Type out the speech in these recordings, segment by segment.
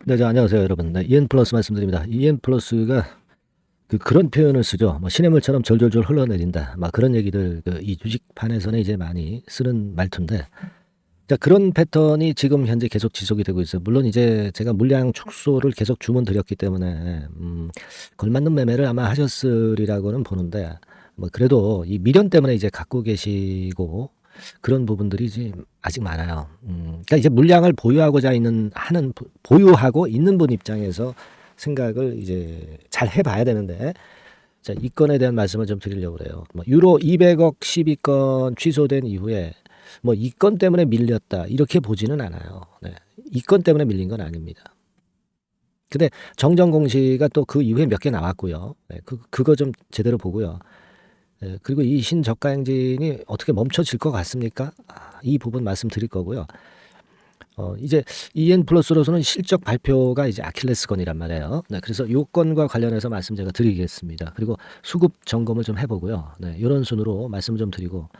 네, 안녕하세요, 여러분. 네, EN 플러스 말씀드립니다. EN 플러스가 그런 표현을 쓰죠. 뭐 시냇물처럼 졸졸졸 흘러내린다. 막 그런 얘기들 이 주식판에서는 이제 많이 쓰는 말투인데, 자, 그런 패턴이 지금 현재 계속 지속이 되고 있어요. 물론 이제 제가 물량 축소를 계속 주문드렸기 때문에 걸맞는 매매를 아마 하셨으리라고는 보는데, 뭐 그래도 이 미련 때문에 이제 갖고 계시고 그런 부분들이 지금 아직 많아요. 그러니까 이제 물량을 보유하고자 보유하고 있는 분 입장에서 생각을 이제 잘 해봐야 되는데, 자, 이 건에 대한 말씀을 좀 드리려고 그래요. 뭐 유로 200억 12건 취소된 이후에 뭐 이 건 때문에 밀렸다 이렇게 보지는 않아요. 네. 이 건 때문에 밀린 건 아닙니다. 근데 정정 공시가 또 그 이후에 몇 개 나왔고요. 네, 그거 좀 제대로 보고요. 네, 그리고 이 신저가 행진이 어떻게 멈춰질 것 같습니까? 이 부분 말씀드릴 거고요. 이제 EN 플러스로서는 실적 발표가 이제 아킬레스건이란 말이에요. 네, 그래서 요 건과 관련해서 말씀 제가 드리겠습니다. 그리고 수급 점검을 좀 해보고요. 네, 이런 순으로 말씀 좀 드리고,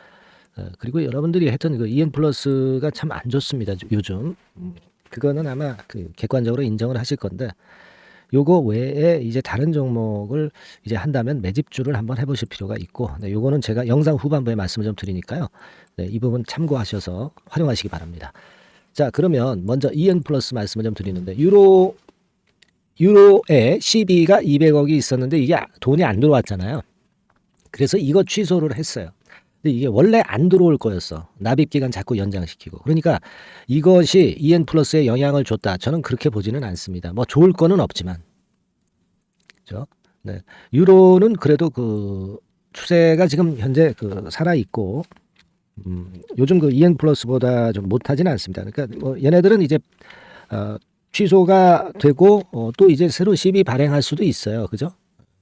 그리고 여러분들이 했던 그 EN 플러스가 참 안 좋습니다. 요즘. 그거는 아마 객관적으로 인정을 하실 건데, 요거 외에 이제 다른 종목을 이제 한다면 매집주를 한번 해보실 필요가 있고, 네, 요거는 제가 영상 후반부에 말씀을 좀 드리니까요. 네, 이 부분 참고하셔서 활용하시기 바랍니다. 자, 그러면 먼저 EN 플러스 말씀을 좀 드리는데, 유로에 CB가 200억이 있었는데 이게 돈이 안 들어왔잖아요. 그래서 이거 취소를 했어요. 근데 이게 원래 안 들어올 거였어. 납입 기간 자꾸 연장시키고. 그러니까 이것이 EN 플러스에 영향을 줬다. 저는 그렇게 보지는 않습니다. 뭐 좋을 거는 없지만. 그죠? 네. 유로는 그래도 추세가 지금 현재 살아 있고, 요즘 EN 플러스보다 좀 못하지는 않습니다. 그러니까 뭐 얘네들은 이제 취소가 되고 또 이제 새로 CB 발행할 수도 있어요. 그죠?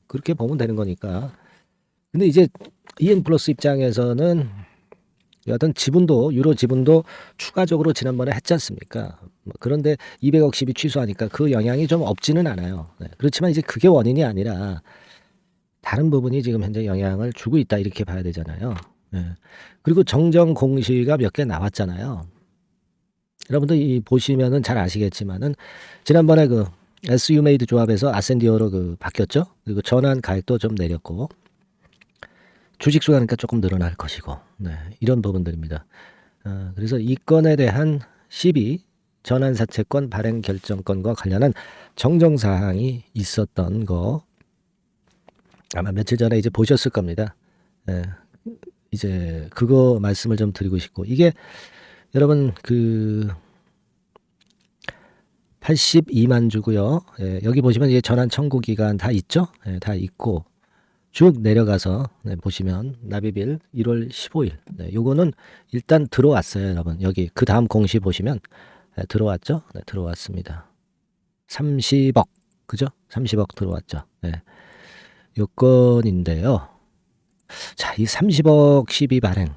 그렇게 보면 되는 거니까. 근데 이제 EN 플러스 입장에서는 여하튼 유로 지분도 추가적으로 지난번에 했지 않습니까? 뭐 그런데 200억 씩이 취소하니까 그 영향이 좀 없지는 않아요. 네. 그렇지만 이제 그게 원인이 아니라 다른 부분이 지금 현재 영향을 주고 있다 이렇게 봐야 되잖아요. 네. 그리고 정정 공시가 몇 개 나왔잖아요. 여러분들 보시면은 잘 아시겠지만은 지난번에 SU메이드 조합에서 아센디어로 바뀌었죠. 그리고 전환 가액도 좀 내렸고 주식 수가 그러니까 조금 늘어날 것이고, 네, 이런 부분들입니다. 그래서 이 건에 대한 시비 전환사채권 발행 결정권과 관련한 정정사항이 있었던 거 아마 며칠 전에 이제 보셨을 겁니다. 예, 이제 그거 말씀을 좀 드리고 싶고, 이게 여러분 82만 주고요. 예, 여기 보시면 이제 전환 청구 기간 다 있죠? 예, 다 있고 쭉 내려가서 보시면 납입일 1월 15일. 네, 요거는 일단 들어왔어요, 여러분. 여기 그 다음 공시 보시면 들어왔죠? 네, 들어왔습니다. 30억. 그죠? 30억 들어왔죠. 네. 요건인데요. 자, 이 30억 12 발행.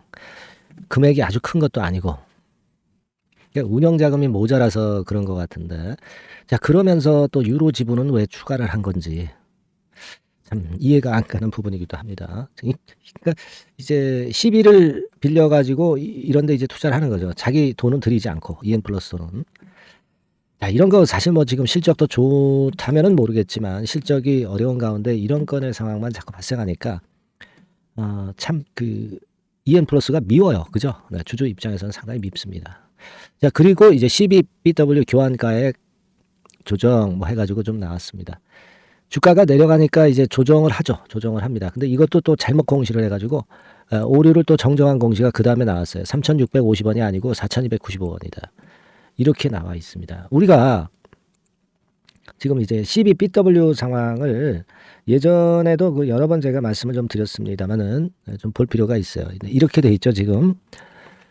금액이 아주 큰 것도 아니고. 그러니까 운영 자금이 모자라서 그런 것 같은데. 자, 그러면서 또 유로 지분은 왜 추가를 한 건지. 참 이해가 안 가는 부분이기도 합니다. 그러니까 이제 시비를 빌려 가지고 이런 데 이제 투자를 하는 거죠. 자기 돈은 들이지 않고 EN 플러스 돈은. 자, 이런 거 사실 뭐 지금 실적도 좋다면은 모르겠지만 실적이 어려운 가운데 이런 건의 상황만 자꾸 발생하니까 참 EN 플러스가 미워요. 그죠? 네, 주주 입장에서는 상당히 밉습니다. 자, 그리고 이제 CBBW 교환가액 조정 뭐 해가지고 좀 나왔습니다. 주가가 내려가니까 이제 조정을 하죠. 조정을 합니다. 근데 이것도 또 잘못 공시를 해가지고 오류를 또 정정한 공시가 그 다음에 나왔어요. 3,650원이 아니고 4,295원이다. 이렇게 나와 있습니다. 우리가 지금 이제 CBBW 상황을 예전에도 여러 번 제가 말씀을 좀 드렸습니다만은 좀 볼 필요가 있어요. 이렇게 돼 있죠. 지금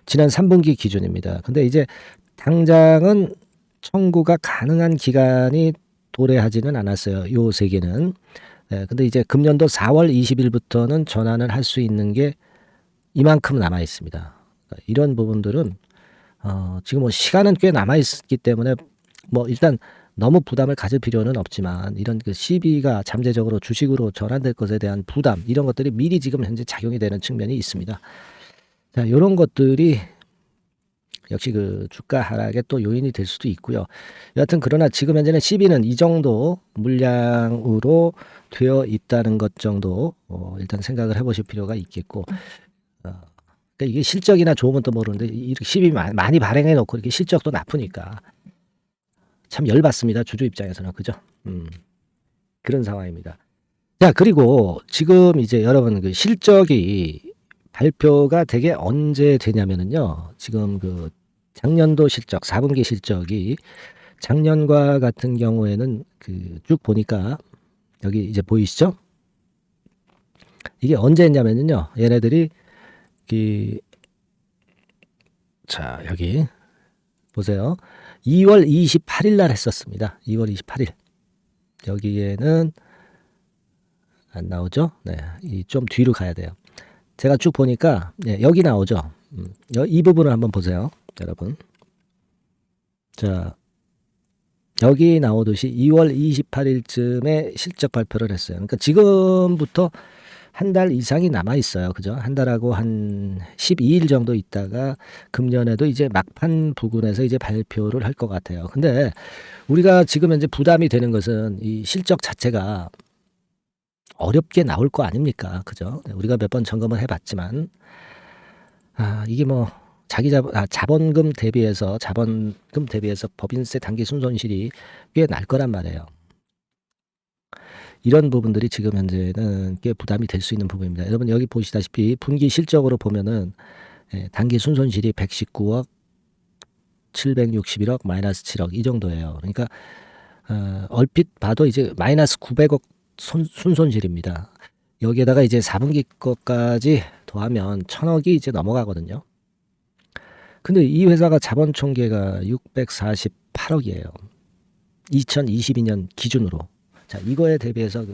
지난 3분기 기준입니다. 근데 이제 당장은 청구가 가능한 기간이 도래하지는 않았어요. 요 세 개는. 근데 이제 금년도 4월 20일부터는 전환을 할 수 있는 게 이만큼 남아 있습니다. 이런 부분들은 지금 뭐 시간은 꽤 남아 있기 때문에 뭐 일단 너무 부담을 가질 필요는 없지만 이런 CB가 잠재적으로 주식으로 전환될 것에 대한 부담 이런 것들이 미리 지금 현재 작용이 되는 측면이 있습니다. 자, 이런 것들이 역시 그 주가 하락의 또 요인이 될 수도 있고요. 여하튼 그러나 지금 현재는 12는 이 정도 물량으로 되어 있다는 것 정도 일단 생각을 해보실 필요가 있겠고, 그러니까 이게 실적이나 좋으면 또 모르는데 이렇게 12 많이 발행해 놓고 이렇게 실적도 나쁘니까 참 열받습니다. 주주 입장에서는. 그죠? 그런 상황입니다. 자, 그리고 지금 이제 여러분 그 실적이 발표가 되게 언제 되냐면은요. 지금 그 작년도 실적, 4분기 실적이 작년과 같은 경우에는 그 쭉 보니까 여기 이제 보이시죠? 이게 언제 했냐면요. 얘네들이 자, 여기 보세요. 2월 28일 날 했었습니다. 2월 28일. 여기에는 안 나오죠? 네. 좀 뒤로 가야 돼요. 제가 쭉 보니까 여기 나오죠. 이 부분을 한번 보세요. 여러분. 자, 여기 나오듯이 2월 28일쯤에 실적 발표를 했어요. 그러니까 지금부터 한 달 이상이 남아 있어요. 그죠? 한 달하고 한 12일 정도 있다가 금년에도 이제 막판 부근에서 이제 발표를 할 것 같아요. 근데 우리가 지금 현재 부담이 되는 것은 이 실적 자체가 어렵게 나올 거 아닙니까? 그죠? 우리가 몇 번 점검을 해봤지만, 이게 뭐, 자본금 대비해서 법인세 단기 순손실이 꽤 날 거란 말이에요. 이런 부분들이 지금 현재는 꽤 부담이 될 수 있는 부분입니다. 여러분 여기 보시다시피 분기 실적으로 보면은 단기 순손실이 119억, 761억, 마이너스 7억 이 정도예요. 그러니까 얼핏 봐도 이제 마이너스 900억 순손실입니다. 여기에다가 이제 4분기 것까지 더하면 1000억이 이제 넘어가거든요. 근데 이 회사가 자본 총계가 648억이에요. 2022년 기준으로. 자, 이거에 대비해서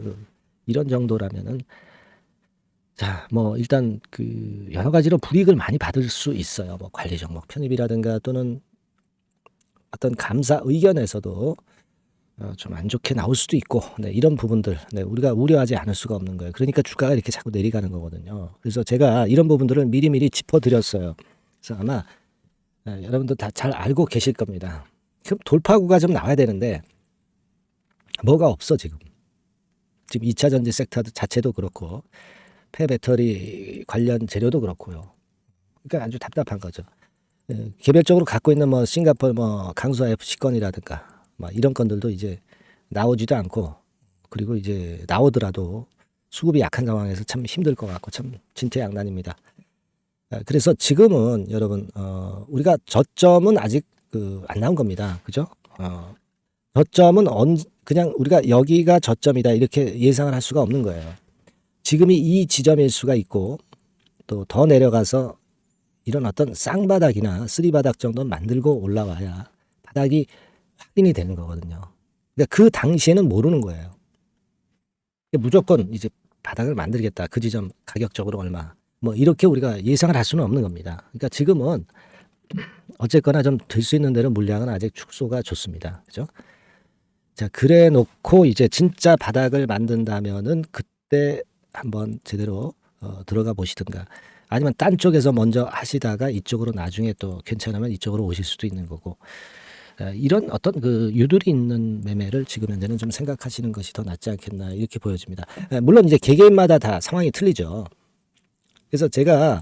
이런 정도라면은 자, 뭐 일단 그 여러 가지로 불이익을 많이 받을 수 있어요. 뭐 관리 종목 편입이라든가 또는 어떤 감사 의견에서도 좀 안 좋게 나올 수도 있고, 네, 이런 부분들 우리가 우려하지 않을 수가 없는 거예요. 그러니까 주가가 이렇게 자꾸 내려가는 거거든요. 그래서 제가 이런 부분들을 미리미리 짚어드렸어요. 그래서 아마 여러분도 다 잘 알고 계실 겁니다. 그럼 돌파구가 좀 나와야 되는데 뭐가 없어 지금. 지금 2차 전지 섹터 자체도 그렇고 폐배터리 관련 재료도 그렇고요. 그러니까 아주 답답한 거죠. 개별적으로 갖고 있는 뭐 싱가포르 뭐 강수아 FC 건이라든가 뭐 이런 건들도 이제 나오지도 않고, 그리고 이제 나오더라도 수급이 약한 상황에서 참 힘들 것 같고 참 진퇴양난입니다. 그래서 지금은 여러분 우리가 저점은 아직 안 나온 겁니다. 그죠? 저점은 그냥 우리가 여기가 저점이다 이렇게 예상을 할 수가 없는 거예요. 지금이 이 지점일 수가 있고 또 더 내려가서 이런 어떤 쌍바닥이나 쓰리바닥 정도는 만들고 올라와야 바닥이 확인이 되는 거거든요. 그러니까 그 당시에는 모르는 거예요. 무조건 이제 바닥을 만들겠다. 그 지점 가격적으로 얼마. 뭐 이렇게 우리가 예상을 할 수는 없는 겁니다. 그러니까 지금은 어쨌거나 좀 될 수 있는 대로 물량은 아직 축소가 좋습니다. 그죠? 자, 그래 놓고 이제 진짜 바닥을 만든다면은 그때 한번 제대로 들어가 보시든가, 아니면 딴 쪽에서 먼저 하시다가 이쪽으로 나중에 또 괜찮으면 이쪽으로 오실 수도 있는 거고, 이런 어떤 그 유들이 있는 매매를 지금 현재는 좀 생각하시는 것이 더 낫지 않겠나 이렇게 보여집니다. 물론 이제 개개인마다 다 상황이 틀리죠. 그래서 제가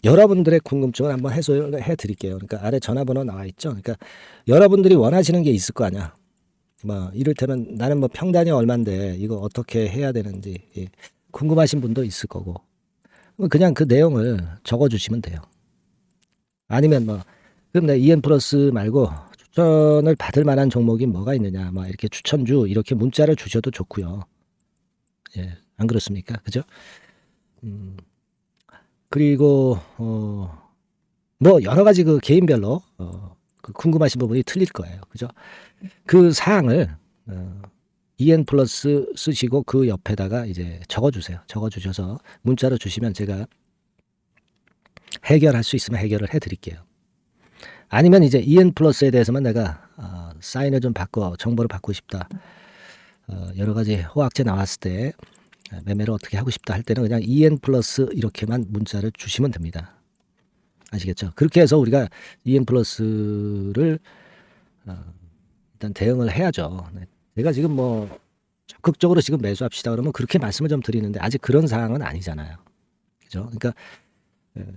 여러분들의 궁금증을 한번 해소를 해드릴게요. 그러니까 아래 전화번호 나와 있죠. 그러니까 여러분들이 원하시는 게 있을 거 아니야. 뭐 이를테면 나는 뭐 평단이 얼만데 이거 어떻게 해야 되는지 궁금하신 분도 있을 거고, 그냥 그 내용을 적어주시면 돼요. 아니면 뭐 그럼 내 EN 플러스 말고 추천을 받을 만한 종목이 뭐가 있느냐, 막 이렇게 추천주 이렇게 문자를 주셔도 좋고요. 예, 안 그렇습니까? 그죠? 그리고 뭐 여러 가지 그 개인별로 그 궁금하신 부분이 틀릴 거예요. 그죠? 그 사항을 EN 플러스 쓰시고 그 옆에다가 이제 적어주세요. 적어주셔서 문자로 주시면 제가 해결할 수 있으면 해결을 해드릴게요. 아니면 이제 EN 플러스에 대해서만 내가 사인을 좀 받고 정보를 받고 싶다. 여러 가지 호황제 나왔을 때 매매를 어떻게 하고 싶다 할 때는 그냥 EN 플러스 이렇게만 문자를 주시면 됩니다. 아시겠죠? 그렇게 해서 우리가 EM 플러스를 일단 대응을 해야죠. 네. 제가 지금 뭐 적극적으로 지금 매수합시다 그러면 그렇게 말씀을 좀 드리는데 아직 그런 상황은 아니잖아요. 그죠? 그러니까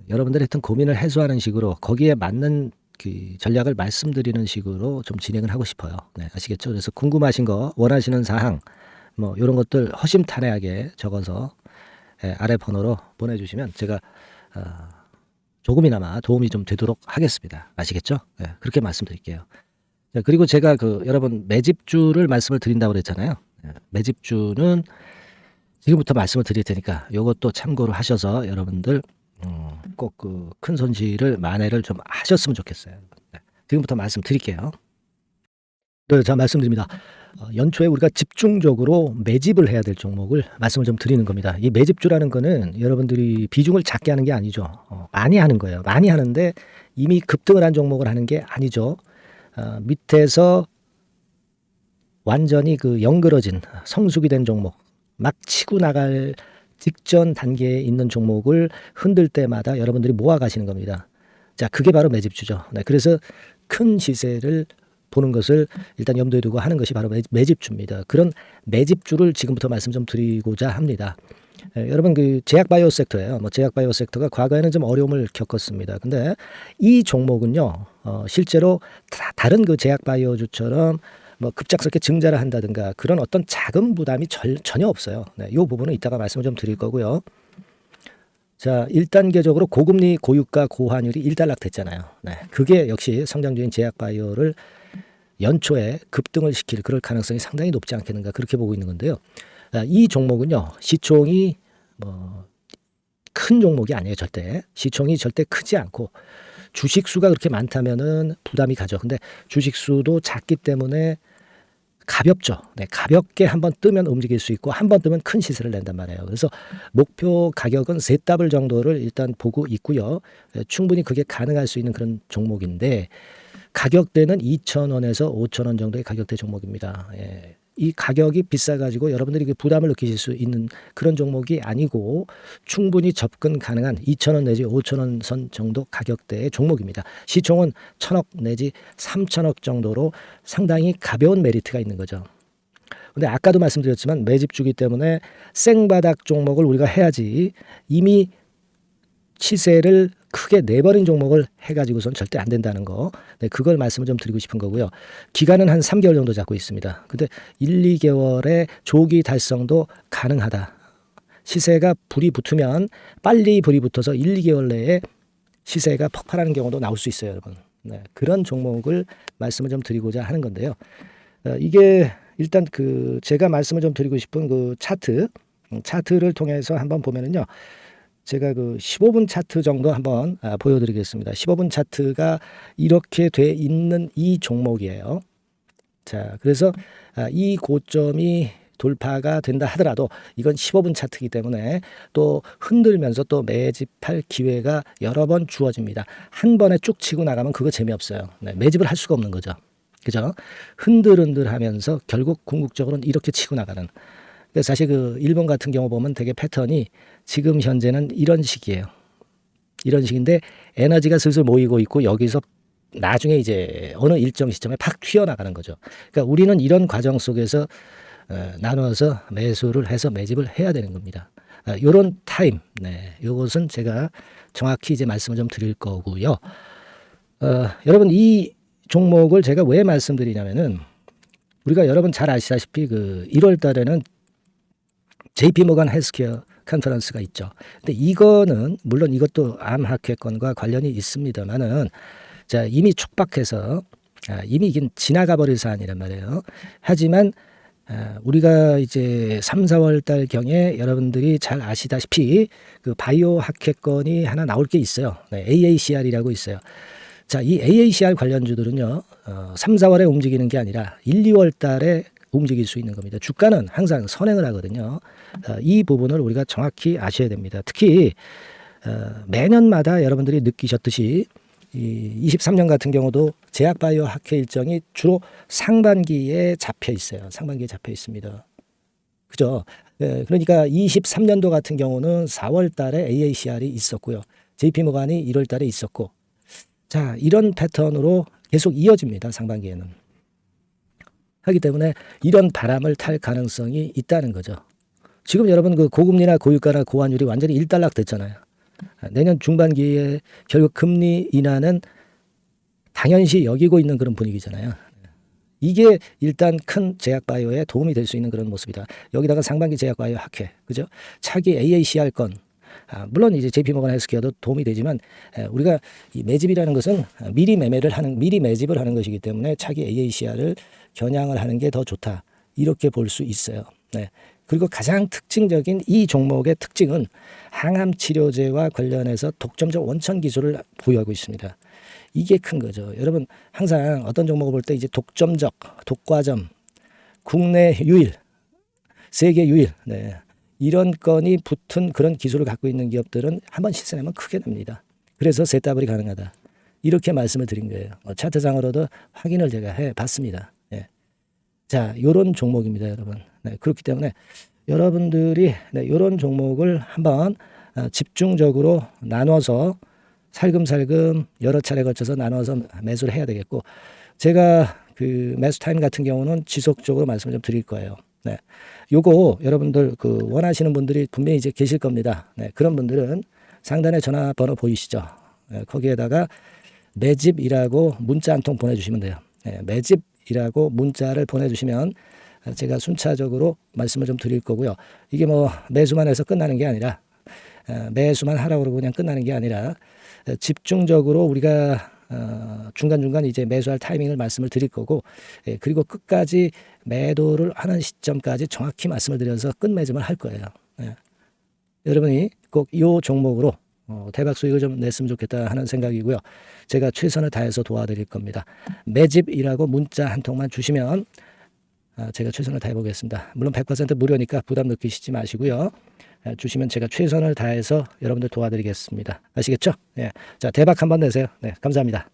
여러분들이 하여튼 고민을 해소하는 식으로 거기에 맞는 그 전략을 말씀드리는 식으로 좀 진행을 하고 싶어요. 네, 아시겠죠? 그래서 궁금하신 거, 원하시는 사항, 뭐 이런 것들 허심탄회하게 적어서 아래 번호로 보내주시면 제가 조금이나마 도움이 좀 되도록 하겠습니다. 아시겠죠? 네, 그렇게 말씀드릴게요. 자, 그리고 제가 그 여러분 매집주를 말씀을 드린다고 그랬잖아요. 매집주는 지금부터 말씀을 드릴 테니까 이것도 참고를 하셔서 여러분들 꼭 그 큰 손실을 만회를 좀 하셨으면 좋겠어요. 네, 지금부터 말씀드릴게요. 네, 자 말씀드립니다. 연초에 우리가 집중적으로 매집을 해야 될 종목을 말씀을 좀 드리는 겁니다. 이 매집주라는 거는 여러분들이 비중을 작게 하는 게 아니죠. 많이 하는 거예요. 많이 하는데 이미 급등을 한 종목을 하는 게 아니죠. 밑에서 완전히 그 영그러진 성숙이 된 종목, 막 치고 나갈 직전 단계에 있는 종목을 흔들 때마다 여러분들이 모아 가시는 겁니다. 자, 그게 바로 매집주죠. 네, 그래서 큰 시세를 보는 것을 일단 염두에 두고 하는 것이 바로 매집주입니다. 그런 매집주를 지금부터 말씀 좀 드리고자 합니다. 여러분 그 제약바이오 섹터예요. 뭐 제약바이오 섹터가 과거에는 좀 어려움을 겪었습니다. 근데 이 종목은요, 실제로 다른 그 제약바이오주처럼 뭐 급작스럽게 증자를 한다든가 그런 어떤 자금 부담이 전혀 없어요. 네, 이 부분은 이따가 말씀을 좀 드릴 거고요. 자, 1단계적으로 고금리, 고유가, 고환율이 일단락됐잖아요. 네, 그게 역시 성장주인 제약바이오를 연초에 급등을 시킬 그럴 가능성이 상당히 높지 않겠는가 그렇게 보고 있는 건데요. 이 종목은요, 시총이 뭐 큰 종목이 아니에요. 절대 시총이 절대 크지 않고 주식 수가 그렇게 많다면은 부담이 가죠. 근데 주식 수도 작기 때문에 가볍죠. 네, 가볍게 한번 뜨면 움직일 수 있고 한번 뜨면 큰 시세를 낸단 말이에요. 그래서 목표 가격은 세 더블 정도를 일단 보고 있고요. 충분히 그게 가능할 수 있는 그런 종목인데 가격대는 2,000원에서 5,000원 정도의 가격대 종목입니다. 예. 이 가격이 비싸가지고 여러분들이 부담을 느끼실 수 있는 그런 종목이 아니고 충분히 접근 가능한 2,000원 내지 5,000원 선 정도 가격대의 종목입니다. 시총은 1,000억 내지 3,000억 정도로 상당히 가벼운 메리트가 있는 거죠. 근데 아까도 말씀드렸지만 매집주기 때문에 생바닥 종목을 우리가 해야지 이미 시세를 크게 내버린 종목을 해가지고선 절대 안 된다는 거. 네, 그걸 말씀을 좀 드리고 싶은 거고요. 기간은 한 3개월 정도 잡고 있습니다. 근데 1, 2개월의 조기 달성도 가능하다. 시세가 불이 붙으면 빨리 불이 붙어서 1, 2개월 내에 시세가 폭발하는 경우도 나올 수 있어요, 여러분. 네, 그런 종목을 말씀을 좀 드리고자 하는 건데요. 이게 일단 그 제가 말씀을 좀 드리고 싶은 그 차트를 통해서 한번 보면은요. 제가 그 15분 차트 정도 한번 보여드리겠습니다. 15분 차트가 이렇게 돼 있는 이 종목이에요. 자, 그래서 이 고점이 돌파가 된다 하더라도 이건 15분 차트이기 때문에 또 흔들면서 또 매집할 기회가 여러 번 주어집니다. 한 번에 쭉 치고 나가면 그거 재미없어요. 네, 매집을 할 수가 없는 거죠. 그죠? 흔들흔들하면서 결국 궁극적으로는 이렇게 치고 나가는. 사실 그 일본 같은 경우 보면 되게 패턴이 지금 현재는 이런 식이에요. 이런 식인데 에너지가 슬슬 모이고 있고 여기서 나중에 이제 어느 일정 시점에 팍 튀어나가는 거죠. 그러니까 우리는 이런 과정 속에서 나눠서 매수를 해서 매집을 해야 되는 겁니다. 요런 타임, 네, 요것은 제가 정확히 이제 말씀을 좀 드릴 거고요. 여러분 이 종목을 제가 왜 말씀드리냐면은 우리가 여러분 잘 아시다시피 그 1월 달에는 JP 모간 헬스케어 컨퍼런스가 있죠. 근데 이거는 물론 이것도 암 학회권과 관련이 있습니다만은 자 이미 촉박해서 이미 이게 지나가 버릴 사안이란 말이에요. 하지만 우리가 이제 3, 4월 달 경에 여러분들이 잘 아시다시피 그 바이오 학회권이 하나 나올 게 있어요. 네, AACR이라고 있어요. 자, 이 AACR 관련주들은요, 3, 4월에 움직이는 게 아니라 1, 2월 달에 움직일 수 있는 겁니다. 주가는 항상 선행을 하거든요. 이 부분을 우리가 정확히 아셔야 됩니다. 특히 매년마다 여러분들이 느끼셨듯이 이 23년 같은 경우도 제약바이오 학회 일정이 주로 상반기에 잡혀 있어요. 상반기에 잡혀 있습니다. 그죠? 그러니까 23년도 같은 경우는 4월 달에 AACR이 있었고요. JP모간이 1월 달에 있었고, 자, 이런 패턴으로 계속 이어집니다. 상반기에는. 하기 때문에 이런 바람을 탈 가능성이 있다는 거죠. 지금 여러분 그 고금리나 고유가나 고환율이 완전히 일단락 됐잖아요. 내년 중반기에 결국 금리 인하는 당연시 여기고 있는 그런 분위기잖아요. 이게 일단 큰 제약바이오에 도움이 될 수 있는 그런 모습이다. 여기다가 상반기 제약바이오 학회, 그죠? 차기 AACR 건, 물론 이제 JP모건 헬스케어도 도움이 되지만 우리가 이 매집이라는 것은 미리 매집을 하는 것이기 때문에 차기 AACR을 겨냥을 하는 게 더 좋다. 이렇게 볼 수 있어요. 네. 그리고 가장 특징적인 이 종목의 특징은 항암 치료제와 관련해서 독점적 원천 기술을 보유하고 있습니다. 이게 큰 거죠. 여러분 항상 어떤 종목을 볼 때 이제 독점적, 독과점, 국내 유일, 세계 유일, 네. 이런 건이 붙은 그런 기술을 갖고 있는 기업들은 한번 실현하면 크게 납니다. 그래서 ZW이 가능하다. 이렇게 말씀을 드린 거예요. 차트상으로도 확인을 제가 해봤습니다. 네. 자, 요런 종목입니다, 여러분. 네, 그렇기 때문에 여러분들이 이런 종목을 한번 집중적으로 나눠서 살금살금 여러 차례 걸쳐서 나눠서 매수를 해야 되겠고, 제가 그 매수 타임 같은 경우는 지속적으로 말씀을 좀 드릴 거예요. 네, 요거 여러분들 그 원하시는 분들이 분명히 이제 계실 겁니다. 네, 그런 분들은 상단에 전화번호 보이시죠? 네, 거기에다가 매집이라고 문자 한 통 보내주시면 돼요. 네, 매집이라고 문자를 보내주시면 제가 순차적으로 말씀을 좀 드릴 거고요. 이게 뭐 매수만 해서 끝나는 게 아니라 매수만 하라고 그러고 그냥 끝나는 게 아니라 집중적으로 우리가 중간중간 이제 매수할 타이밍을 말씀을 드릴 거고, 그리고 끝까지 매도를 하는 시점까지 정확히 말씀을 드려서 끝매집을 할 거예요. 여러분이 꼭 이 종목으로 대박 수익을 좀 냈으면 좋겠다 하는 생각이고요. 제가 최선을 다해서 도와드릴 겁니다. 매집이라고 문자 한 통만 주시면 제가 최선을 다해 보겠습니다. 물론 100% 무료니까 부담 느끼시지 마시고요. 주시면 제가 최선을 다해서 여러분들 도와드리겠습니다. 아시겠죠? 예. 자, 대박 한번 내세요. 네, 감사합니다.